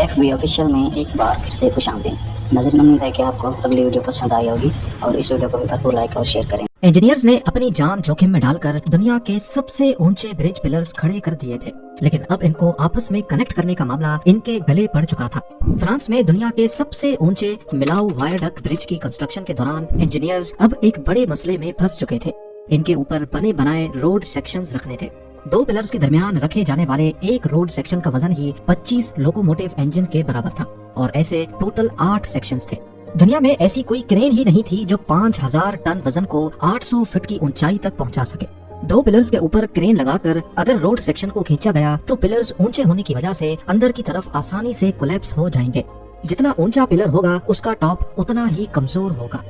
FB official में एक बार फिर से खुशामदीद। नजर उम्मीद है कि आपको अगली वीडियो पसंद आई होगी और इस वीडियो को भी भरपूर लाइक और शेयर करें। इंजीनियर्स ने अपनी जान जोखिम में डालकर दुनिया के सबसे ऊंचे ब्रिज पिलर्स खड़े कर दिए थे, लेकिन अब इनको आपस में कनेक्ट करने का मामला इनके गले पड़ चुका था। फ्रांस में दुनिया के सबसे ऊंचे मिलाऊ वायडक्ट ब्रिज की कंस्ट्रक्शन के दौरान इंजीनियर्स अब एक बड़े मसले में फंस चुके थे। इनके ऊपर बने बनाए रोड सेक्शंस रखने थे। दो पिलर्स के दरमियान रखे जाने वाले एक रोड सेक्शन का वजन ही 25 लोकोमोटिव इंजन के बराबर था और ऐसे टोटल 8 सेक्शंस थे। दुनिया में ऐसी कोई क्रेन ही नहीं थी जो 5000 टन वजन को 800 फीट की ऊंचाई तक पहुंचा सके। दो पिलर्स के ऊपर क्रेन लगाकर अगर रोड सेक्शन को खींचा गया तो पिलर्स ऊंचे होने की वजह से अंदर की तरफ आसानी से कोलैप्स हो जाएंगे। जितना ऊंचा पिलर होगा उसका टॉप उतना ही कमजोर होगा।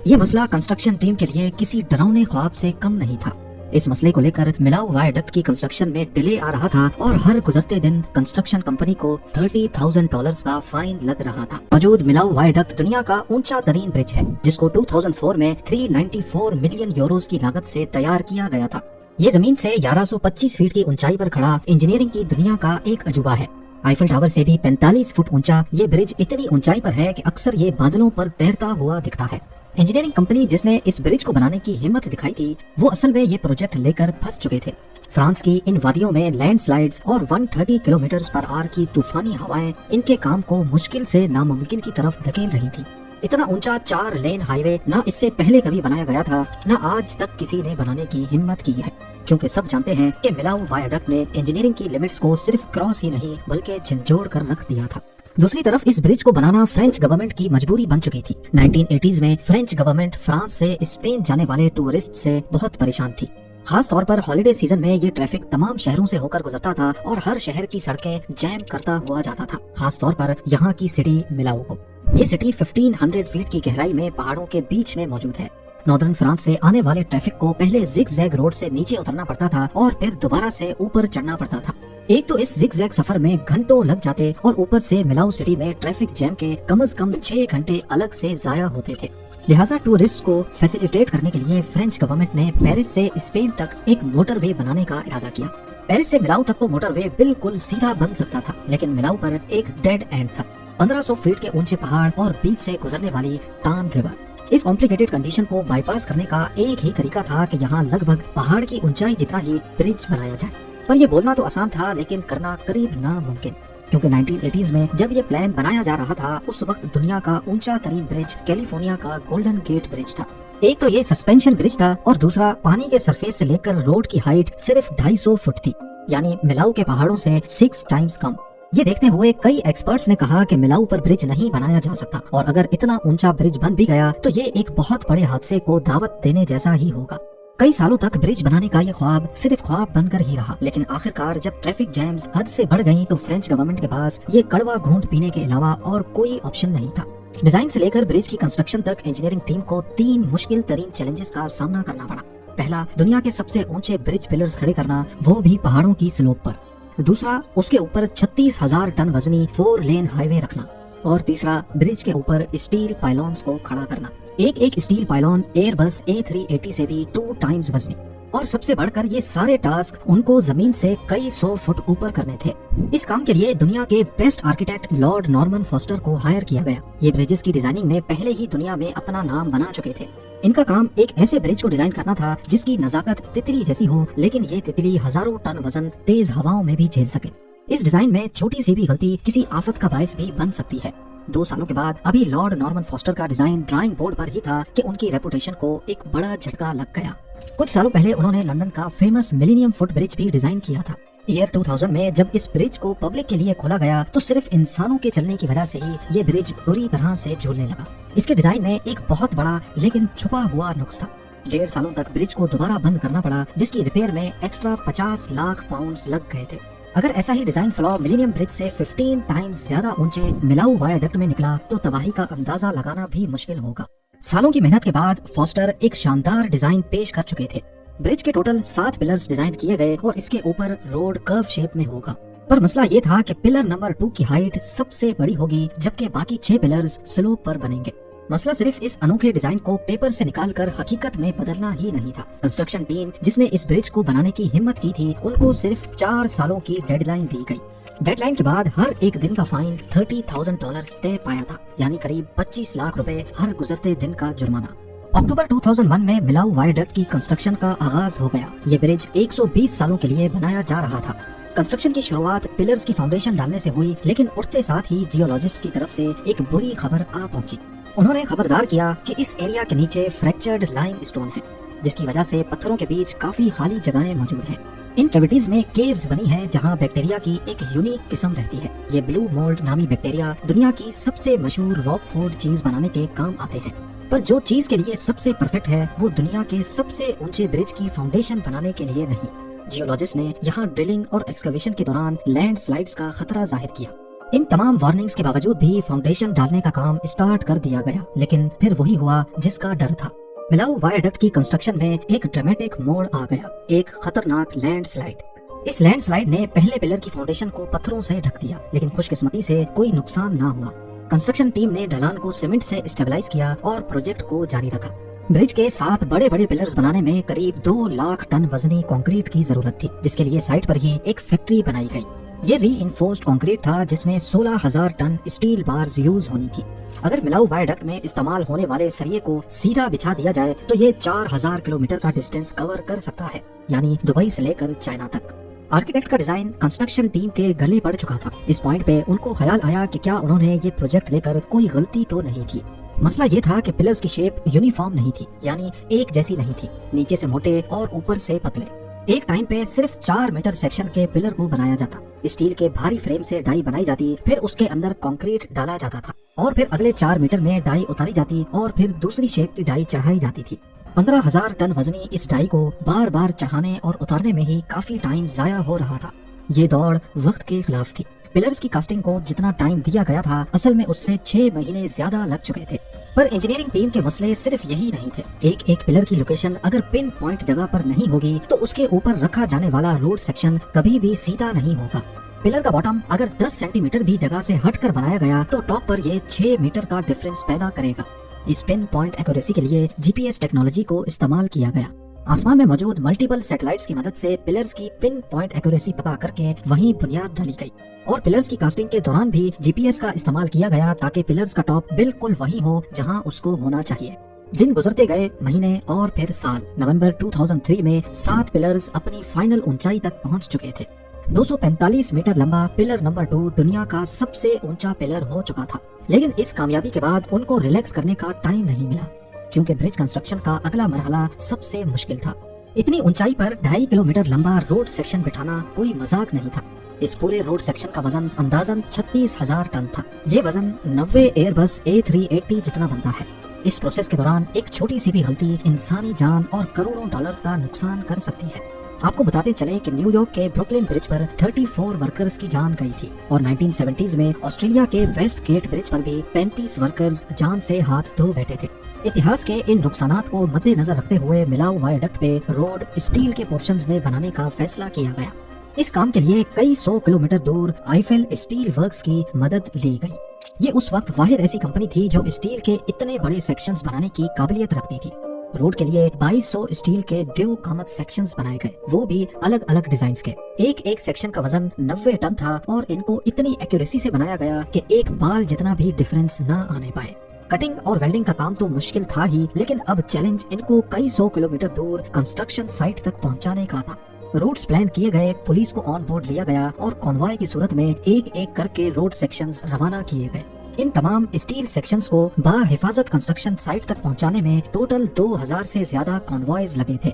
ये मसला कंस्ट्रक्शन टीम के लिए किसी डरावने ख्वाब से कम नहीं था। इस मसले को लेकर मिलाऊ वायडक्ट की कंस्ट्रक्शन में डिले आ रहा था और हर गुजरते दिन कंस्ट्रक्शन कंपनी को $30,000 का फाइन लग रहा था। मौजूद मिलाऊ वायडक्ट दुनिया का ऊंचा तरीन ब्रिज है, जिसको 2004 में 394 मिलियन यूरोस की लागत से तैयार किया गया था। ये जमीन से 1125 फीट की ऊंचाई पर खड़ा इंजीनियरिंग की दुनिया का एक अजूबा है। आईफल टावर से भी 45 फुट ऊंचा ये ब्रिज इतनी ऊंचाई पर है कि अक्सर ये बादलों पर तैरता हुआ दिखता है। इंजीनियरिंग कंपनी जिसने इस ब्रिज को बनाने की हिम्मत दिखाई थी, वो असल में ये प्रोजेक्ट लेकर फंस चुके थे। फ्रांस की इन वादियों में लैंडस्लाइड्स और 130 किलोमीटर पर आवर की तूफानी हवाएं इनके काम को मुश्किल से नामुमकिन की तरफ धकेल रही थी। इतना ऊंचा 4 लेन हाईवे ना इससे पहले कभी बनाया गया था, ना आज तक किसी ने बनाने की हिम्मत की है, क्योंकि सब जानते हैं कि मिलाऊ वायडक्ट ने इंजीनियरिंग की लिमिट्स को सिर्फ क्रॉस ही नहीं बल्कि झंझोड़ कर रख दिया था। दूसरी तरफ इस ब्रिज को बनाना फ्रेंच गवर्नमेंट की मजबूरी बन चुकी थी। 1980s में फ्रेंच गवर्नमेंट फ्रांस से स्पेन जाने वाले टूरिस्ट से बहुत परेशान थी। खास तौर पर हॉलिडे सीजन में ये ट्रैफिक तमाम शहरों से होकर गुजरता था और हर शहर की सड़कें जैम करता हुआ जाता था, खास तौर पर यहाँ की सिटी मिलाऊ को। ये सिटी 1500 फीट की गहराई में पहाड़ों के बीच में मौजूद है। नॉर्दर्न फ्रांस से आने वाले ट्रैफिक को पहले जिग-जैग रोड से नीचे उतरना पड़ता था और फिर दोबारा से ऊपर चढ़ना पड़ता था। एक तो इस जिग-जैग सफर में घंटों लग जाते और ऊपर से मिलाऊ सिटी में ट्रैफिक जैम के कम से कम 6 घंटे अलग से जाया होते थे। लिहाजा टूरिस्ट को फैसिलिटेट करने के लिए फ्रेंच गवर्नमेंट ने पेरिस से स्पेन तक एक मोटरवे बनाने का इरादा किया। पेरिस से मिलाऊ तक तो मोटरवे बिल्कुल सीधा बन सकता था, लेकिन मिलाऊ पर एक डेड एंड था। 1500 फीट के ऊंचे पहाड़ और बीच से गुजरने वाली टान रिवर। इस कॉम्प्लिकेटेड कंडीशन को बाईपास करने का एक ही तरीका था कि यहाँ लगभग पहाड़ की ऊंचाई जितना ही ब्रिज बनाया जाए। पर ये बोलना तो आसान था, लेकिन करना करीब नामुमकिन, क्योंकि 1980s में जब ये प्लान बनाया जा रहा था उस वक्त दुनिया का ऊंचा तरीन ब्रिज कैलिफोर्निया का गोल्डन गेट ब्रिज था। एक तो ये सस्पेंशन ब्रिज था और दूसरा पानी के सरफेस से लेकर रोड की हाइट सिर्फ 250 फुट थी, यानी मिलाऊ के पहाड़ों से 6 टाइम्स कम। ये देखते हुए कई एक्सपर्ट्स ने कहा कि मिलाऊ पर ब्रिज नहीं बनाया जा सकता और अगर इतना ऊंचा ब्रिज बन भी गया तो ये एक बहुत बड़े हादसे को दावत देने जैसा ही होगा। कई सालों तक ब्रिज बनाने का ये ख्वाब सिर्फ ख्वाब बनकर ही रहा, लेकिन आखिरकार जब ट्रैफिक जैम्स हद से बढ़ गईं तो फ्रेंच गवर्नमेंट के पास ये कड़वा घूंट पीने के अलावा और कोई ऑप्शन नहीं था। डिजाइन से लेकर ब्रिज की कंस्ट्रक्शन तक इंजीनियरिंग टीम को 3 मुश्किल तरीन चैलेंजेस का सामना करना पड़ा। पहला, दुनिया के सबसे ऊंचे ब्रिज पिलर्स खड़े करना, वो भी पहाड़ों की स्लोप पर। दूसरा, उसके ऊपर 36,000 टन वजनी 4 लेन हाईवे रखना। और तीसरा, ब्रिज के ऊपर स्टील पाइलॉन्स को खड़ा करना। एक स्टील पाइलॉन एयरबस A380 से भी 2 टाइम्स वजनी। और सबसे बढ़कर ये सारे टास्क उनको जमीन से कई 100 फुट ऊपर करने थे। इस काम के लिए दुनिया के best architect Lord Norman foster को हायर किया गया। ये ब्रिजेस की डिजाइनिंग में पहले ही दुनिया में अपना नाम बना चुके थे। इनका काम एक ऐसे ब्रिज को डिजाइन करना था जिसकी नजाकत तितली जैसी हो, लेकिन ये तितली हजारों टन वजन तेज हवाओं में भी झेल सके। इस डिजाइन में छोटी सी भी गलती किसी आफत का बायस भी बन सकती है। 2 सालों के बाद अभी लॉर्ड नॉर्मन फॉस्टर का डिजाइन ड्राइंग बोर्ड पर ही था कि उनकी रेपुटेशन को एक बड़ा झटका लग गया। कुछ सालों पहले उन्होंने लंदन का फेमस मिलेनियम फुट ब्रिज भी डिजाइन किया था। ईयर 2000 में जब इस ब्रिज को पब्लिक के लिए खोला गया तो सिर्फ इंसानों के चलने की वजह से ही ये ब्रिज बुरी तरह से झूलने लगा। इसके डिजाइन में एक बहुत बड़ा लेकिन छुपा हुआ नुक्स था। 1.5 सालों तक ब्रिज को दोबारा बंद करना पड़ा, जिसकी रिपेयर में एक्स्ट्रा 50 लाख पाउंड लग गए थे। अगर ऐसा ही डिजाइन फ्लॉ मिलेनियम ब्रिज से 15 टाइम्स ज्यादा ऊंचे मिलाऊ वायडक्ट में निकला तो तबाही का अंदाजा लगाना भी मुश्किल होगा। सालों की मेहनत के बाद फॉस्टर एक शानदार डिजाइन पेश कर चुके थे। ब्रिज के टोटल 7 पिलर्स डिजाइन किए गए और इसके ऊपर रोड कर्व शेप में होगा। पर मसला ये था कि पिलर नंबर 2 की हाइट सबसे बड़ी होगी, जबकि बाकी 6 पिलर्स स्लोप पर बनेंगे। मसला सिर्फ इस अनोखे डिजाइन को पेपर से निकालकर हकीकत में बदलना ही नहीं था। कंस्ट्रक्शन टीम जिसने इस ब्रिज को बनाने की हिम्मत की थी, उनको सिर्फ 4 सालों की डेडलाइन दी गई। डेडलाइन के बाद हर एक दिन का फाइन $30,000 तय पाया था, यानी करीब 25 लाख रुपए हर गुजरते दिन का जुर्माना। अक्टूबर 2001 में मिलाऊ वायडक्ट की कंस्ट्रक्शन का आगाज हो गया। ये ब्रिज 120 सालों के लिए बनाया जा रहा था। कंस्ट्रक्शन की शुरुआत पिलर्स की फाउंडेशन डालने से हुई, लेकिन उठते साथ ही जियोलॉजिस्ट की तरफ से एक बुरी खबर आ पहुंची। उन्होंने खबरदार किया कि इस एरिया के नीचे फ्रैक्चर्ड लाइमस्टोन है, जिसकी वजह से पत्थरों के बीच काफी खाली जगहें मौजूद हैं। इन कैविटीज में केव्स बनी हैं जहां बैक्टीरिया की एक यूनिक किस्म रहती है। ये ब्लू मोल्ड नामी बैक्टीरिया दुनिया की सबसे मशहूर रॉकफोर्ड चीज बनाने के काम आते हैं, पर जो चीज के लिए सबसे परफेक्ट है वो दुनिया के सबसे ऊंचे ब्रिज की फाउंडेशन बनाने के लिए नहीं। जियोलॉजिस्ट ने यहाँ ड्रिलिंग और एक्सकवेशन के दौरान लैंडस्लाइड्स का खतरा जाहिर किया। इन तमाम वार्निंग्स के बावजूद भी फाउंडेशन डालने का काम स्टार्ट कर दिया गया, लेकिन फिर वही हुआ जिसका डर था। मिलाऊ वायडक्ट की कंस्ट्रक्शन में एक ड्रामेटिक मोड़ आ गया, एक खतरनाक लैंडस्लाइड। इस लैंडस्लाइड ने पहले पिलर की फाउंडेशन को पत्थरों से ढक दिया, लेकिन खुशकिस्मती से कोई नुकसान ना हुआ। कंस्ट्रक्शन टीम ने ढलान को सीमेंट से स्टेबलाइज किया और प्रोजेक्ट को जारी रखा। ब्रिज के 7 बड़े बड़े पिलर्स बनाने में करीब 2 लाख टन वजनी कंक्रीट की जरूरत थी, जिसके लिए साइट पर ही एक फैक्ट्री बनाई गई। ये रीइंफोर्स्ड कंक्रीट था जिसमें 16,000 टन स्टील बार्स यूज होनी थी। अगर मिलाऊ वायडक्ट में इस्तेमाल होने वाले सरिये को सीधा बिछा दिया जाए तो ये 4000 किलोमीटर का डिस्टेंस कवर कर सकता है, यानी दुबई से लेकर चाइना तक। आर्किटेक्ट का डिजाइन कंस्ट्रक्शन टीम के गले पड़ चुका था। इस पॉइंट पे उनको ख्याल आया कि क्या उन्होंने ये प्रोजेक्ट लेकर कोई गलती तो नहीं की। मसला ये था कि पिलर्स की शेप यूनिफॉर्म नहीं थी, यानी एक जैसी नहीं थी, नीचे से मोटे और ऊपर से पतले। एक टाइम पे सिर्फ 4 मीटर सेक्शन के पिलर को बनाया जाता। स्टील के भारी फ्रेम से डाई बनाई जाती, फिर उसके अंदर कंक्रीट डाला जाता था और फिर अगले 4 मीटर में डाई उतारी जाती और फिर दूसरी शेप की डाई चढ़ाई जाती थी। 15,000 टन वजनी इस डाई को बार बार चढ़ाने और उतारने में ही काफी टाइम जाया हो रहा था। ये दौड़ वक्त के खिलाफ थी। पिलर्स की कास्टिंग को जितना टाइम दिया गया था, असल में उससे 6 महीने ज्यादा लग चुके थे। पर इंजीनियरिंग टीम के मसले सिर्फ यही नहीं थे। एक एक पिलर की लोकेशन अगर पिन पॉइंट जगह पर नहीं होगी तो उसके ऊपर रखा जाने वाला रोड सेक्शन कभी भी सीधा नहीं होगा। पिलर का बॉटम अगर 10 सेंटीमीटर भी जगह से हटकर बनाया गया तो टॉप पर ये 6 मीटर का डिफरेंस पैदा करेगा। इस पिन पॉइंट एक्यूरेसी के लिए जीपीएस टेक्नोलॉजी को इस्तेमाल किया गया। आसमान में मौजूद मल्टीपल सैटेलाइट्स की मदद से पिलर्स की पिन पॉइंट एक्यूरेसी पता करके वहीं बुनियाद डाली गई और पिलर्स की कास्टिंग के दौरान भी जीपीएस का इस्तेमाल किया गया ताकि पिलर्स का टॉप बिल्कुल वही हो जहां उसको होना चाहिए। दिन गुजरते गए, महीने और फिर साल। नवंबर 2003 में 7 पिलर्स अपनी फाइनल ऊंचाई तक पहुंच चुके थे। 245 मीटर लंबा पिलर नंबर 2 दुनिया का सबसे ऊंचा पिलर हो चुका था, लेकिन इस कामयाबी के बाद उनको रिलैक्स करने का टाइम नहीं मिला, क्योंकि ब्रिज कंस्ट्रक्शन का अगला मरहला सबसे मुश्किल था। इतनी ऊंचाई पर 2.5 किलोमीटर लंबा रोड सेक्शन बिठाना कोई मजाक नहीं था। इस पूरे रोड सेक्शन का वजन अंदाजन 36,000 टन था। ये वजन 90 एयरबस A380 जितना बनता है। इस प्रोसेस के दौरान एक छोटी सी भी गलती इंसानी जान और करोड़ों डॉलर्स का नुकसान कर सकती है। आपको बताते चले कि न्यूयॉर्क के ब्रुकलिन ब्रिज पर 34 वर्कर्स की जान गई थी और 1970s में ऑस्ट्रेलिया के वेस्ट गेट ब्रिज पर भी 35 वर्कर्स जान से हाथ धो बैठे थे। इतिहास के इन नुकसानात को मद्देनजर रखते हुए मिलाऊ वायडक्ट पे रोड स्टील के पोर्शंस में बनाने का फैसला किया गया। इस काम के लिए कई 100 किलोमीटर दूर आईफेल स्टील वर्क्स की मदद ली गई। ये उस वक्त वाहिद ऐसी कंपनी थी जो स्टील के इतने बड़े सेक्शंस बनाने की काबिलियत रखती थी। रोड के लिए 2200 स्टील के 2 कामत सेक्शंस बनाए गए, वो भी अलग अलग डिजाइन के। एक एक सेक्शन का वजन 90 टन था और इनको इतनी एक्यूरेसी से बनाया गया कि एक बाल जितना भी डिफरेंस न आने पाए। कटिंग और वेल्डिंग का काम तो मुश्किल था ही, लेकिन अब चैलेंज इनको कई 100 किलोमीटर दूर कंस्ट्रक्शन साइट तक पहुंचाने का था। रूट्स प्लान किए गए, पुलिस को ऑन बोर्ड लिया गया और कॉन्वॉय की सूरत में एक एक करके रोड सेक्शंस रवाना किए गए। इन तमाम स्टील सेक्शंस को बाहिफाजत कंस्ट्रक्शन साइट तक पहुंचाने में टोटल 2000 से ज्यादा कॉन्वॉयज लगे थे।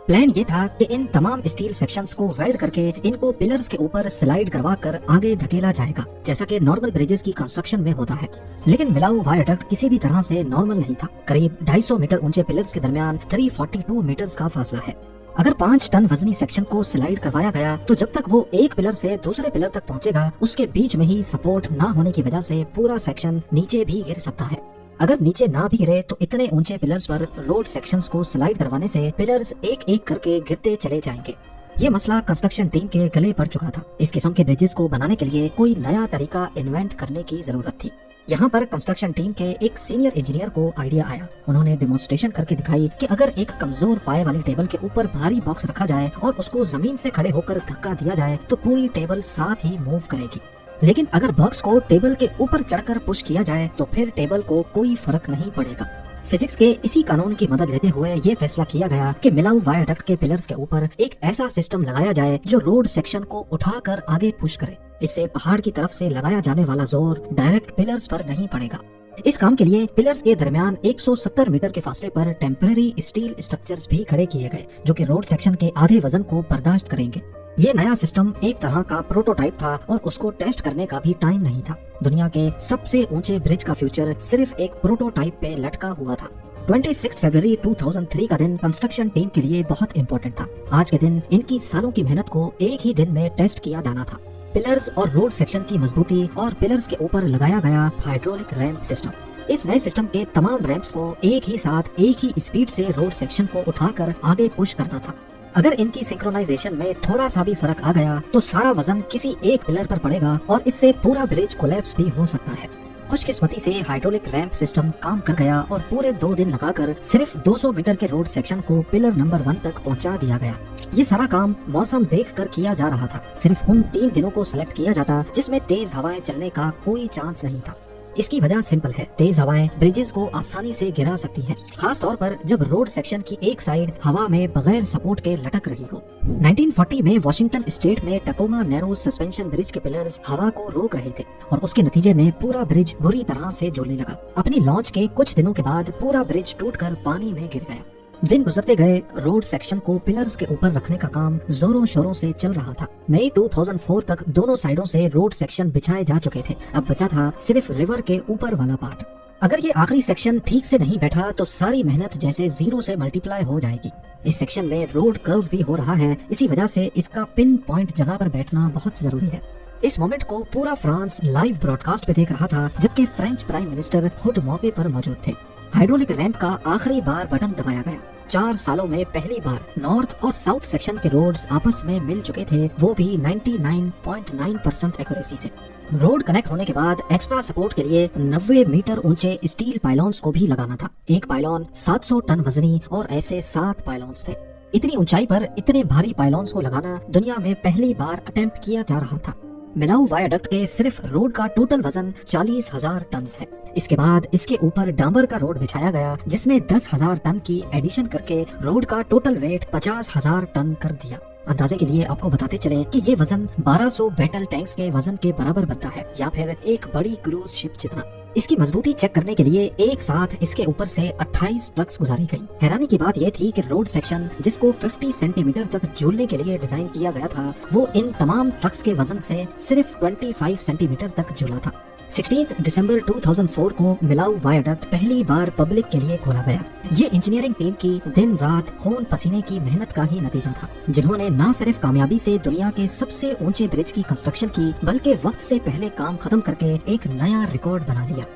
प्लान ये था कि इन तमाम स्टील सेक्शंस को वेल्ड करके इनको पिलर्स के ऊपर स्लाइड करवा कर आगे धकेला जाएगा, जैसा कि नॉर्मल ब्रिजेस की कंस्ट्रक्शन में होता है। लेकिन मिलाऊ वायडक्ट किसी भी तरह से नॉर्मल नहीं था। करीब 250 मीटर ऊंचे पिलर्स के दरमियान 342 मीटर्स का फासला है। अगर 5 टन वजनी सेक्शन को स्लाइड करवाया गया तो जब तक वो एक पिलर से दूसरे पिलर तक पहुंचेगा, उसके बीच में ही सपोर्ट ना होने की वजह से पूरा सेक्शन नीचे भी गिर सकता है। अगर नीचे ना भी गिरे तो इतने ऊंचे पिलर्स पर रोड सेक्शंस को स्लाइड करवाने से पिलर्स एक एक करके गिरते चले जाएंगे। ये मसला कंस्ट्रक्शन टीम के गले पड़ चुका था। इस किस्म के ब्रिजेस को बनाने के लिए कोई नया तरीका इन्वेंट करने की जरूरत थी। यहाँ पर कंस्ट्रक्शन टीम के एक सीनियर इंजीनियर को आइडिया आया। उन्होंने डेमोन्स्ट्रेशन करके दिखाई कि अगर एक कमजोर पाए वाली टेबल के ऊपर भारी बॉक्स रखा जाए और उसको जमीन से खड़े होकर धक्का दिया जाए तो पूरी टेबल साथ ही मूव करेगी। लेकिन अगर बॉक्स को टेबल के ऊपर चढ़कर पुश किया जाए तो फिर टेबल को कोई फर्क नहीं पड़ेगा। फिजिक्स के इसी कानून की मदद लेते हुए ये फैसला किया गया कि मिलाऊ वायडक्ट के पिलर्स के ऊपर एक ऐसा सिस्टम लगाया जाए जो रोड सेक्शन को उठाकर आगे पुश करे। इससे पहाड़ की तरफ से लगाया जाने वाला जोर डायरेक्ट पिलर्स पर नहीं पड़ेगा। इस काम के लिए पिलर्स के दरमियान 170 मीटर के फासले पर टेम्पररी स्टील स्ट्रक्चर्स भी खड़े किए गए जो कि रोड सेक्शन के आधे वजन को बर्दाश्त करेंगे। ये नया सिस्टम एक तरह का प्रोटोटाइप था और उसको टेस्ट करने का भी टाइम नहीं था। दुनिया के सबसे ऊंचे ब्रिज का फ्यूचर सिर्फ एक प्रोटोटाइप पे लटका हुआ था। 26 फरवरी 2003 का दिन कंस्ट्रक्शन टीम के लिए बहुत इंपॉर्टेंट था। आज के दिन इनकी सालों की मेहनत को एक ही दिन में टेस्ट किया जाना था। पिलर्स और रोड सेक्शन की मजबूती और पिलर्स के ऊपर लगाया गया हाइड्रोलिक रैंप सिस्टम। इस नए सिस्टम के तमाम रैंप्स को एक ही साथ एक ही स्पीड से रोड सेक्शन को उठाकर आगे पुश करना था। अगर इनकी सिंक्रोनाइजेशन में थोड़ा सा भी फर्क आ गया तो सारा वजन किसी एक पिलर पर पड़ेगा और इससे पूरा ब्रिज कोलैप्स भी हो सकता है। खुशकिस्मती से हाइड्रोलिक रैंप सिस्टम काम कर गया और पूरे 2 दिन लगाकर सिर्फ 200 मीटर के रोड सेक्शन को पिलर नंबर 1 तक पहुंचा दिया गया। ये सारा काम मौसम देखकर किया जा रहा था। सिर्फ उन 3 दिनों को सिलेक्ट किया जाता जिसमें तेज हवाएं चलने का कोई चांस नहीं था। इसकी वजह सिंपल है, तेज हवाएं ब्रिजेस को आसानी से गिरा सकती हैं, खास तौर पर जब रोड सेक्शन की एक साइड हवा में बगैर सपोर्ट के लटक रही हो। 1940 में वॉशिंगटन स्टेट में टकोमा नैरो सस्पेंशन ब्रिज के पिलर्स हवा को रोक रहे थे और उसके नतीजे में पूरा ब्रिज बुरी तरह से झूलने लगा। अपनी लॉन्च के कुछ दिनों के बाद पूरा ब्रिज टूटकर पानी में गिर गया। दिन गुजरते गए, रोड सेक्शन को पिलर्स के ऊपर रखने का काम जोरों शोरों से चल रहा था। मई 2004 तक दोनों साइडों से रोड सेक्शन बिछाए जा चुके थे। अब बचा था सिर्फ रिवर के ऊपर वाला पार्ट। अगर ये आखिरी सेक्शन ठीक से नहीं बैठा तो सारी मेहनत जैसे 0 से मल्टीप्लाई हो जाएगी। इस सेक्शन में रोड कर्व भी हो रहा है, इसी वजह से इसका पिन पॉइंट जगह पर बैठना बहुत जरूरी है। इस मोमेंट को पूरा फ्रांस लाइव ब्रॉडकास्ट पे देख रहा था, जबकि फ्रेंच प्राइम मिनिस्टर खुद मौके पर मौजूद थे। हाइड्रोलिक रैंप का आखिरी बार बटन दबाया गया। 4 सालों में पहली बार नॉर्थ और साउथ सेक्शन के रोड्स आपस में मिल चुके थे, वो भी 99.9% एक्यूरेसी से। रोड कनेक्ट होने के बाद एक्स्ट्रा सपोर्ट के लिए 90 मीटर ऊंचे स्टील पाइलॉन्स को भी लगाना था। एक पाइलॉन 700 टन वजनी और ऐसे 7 पाइलॉन्स थे। इतनी ऊंचाई पर इतने भारी पाइलॉन्स को लगाना दुनिया में पहली बार अटेम्प्ट किया जा रहा था। मिलाऊ वायडक्ट के सिर्फ रोड का टोटल वजन 40,000 टन है। इसके बाद इसके ऊपर डांबर का रोड बिछाया गया जिसने 10,000 टन की एडिशन करके रोड का टोटल वेट 50,000 टन कर दिया। अंदाजे के लिए आपको बताते चले कि ये वजन 1200 बैटल टैंक्स के वजन के बराबर बनता है, या फिर एक बड़ी क्रूज शिप जितना। इसकी मजबूती चेक करने के लिए एक साथ इसके ऊपर से 28 ट्रक्स गुजारी गई। हैरानी की बात यह थी कि रोड सेक्शन जिसको 50 सेंटीमीटर तक झूलने के लिए डिजाइन किया गया था, वो इन तमाम ट्रक्स के वजन से सिर्फ 25 सेंटीमीटर तक झूला था। 16 दिसंबर 2004 को मिलाऊ वायडक्ट पहली बार पब्लिक के लिए खोला गया। ये इंजीनियरिंग टीम की दिन रात खून पसीने की मेहनत का ही नतीजा था, जिन्होंने न सिर्फ कामयाबी से दुनिया के सबसे ऊंचे ब्रिज की कंस्ट्रक्शन की, बल्कि वक्त से पहले काम खत्म करके एक नया रिकॉर्ड बना लिया।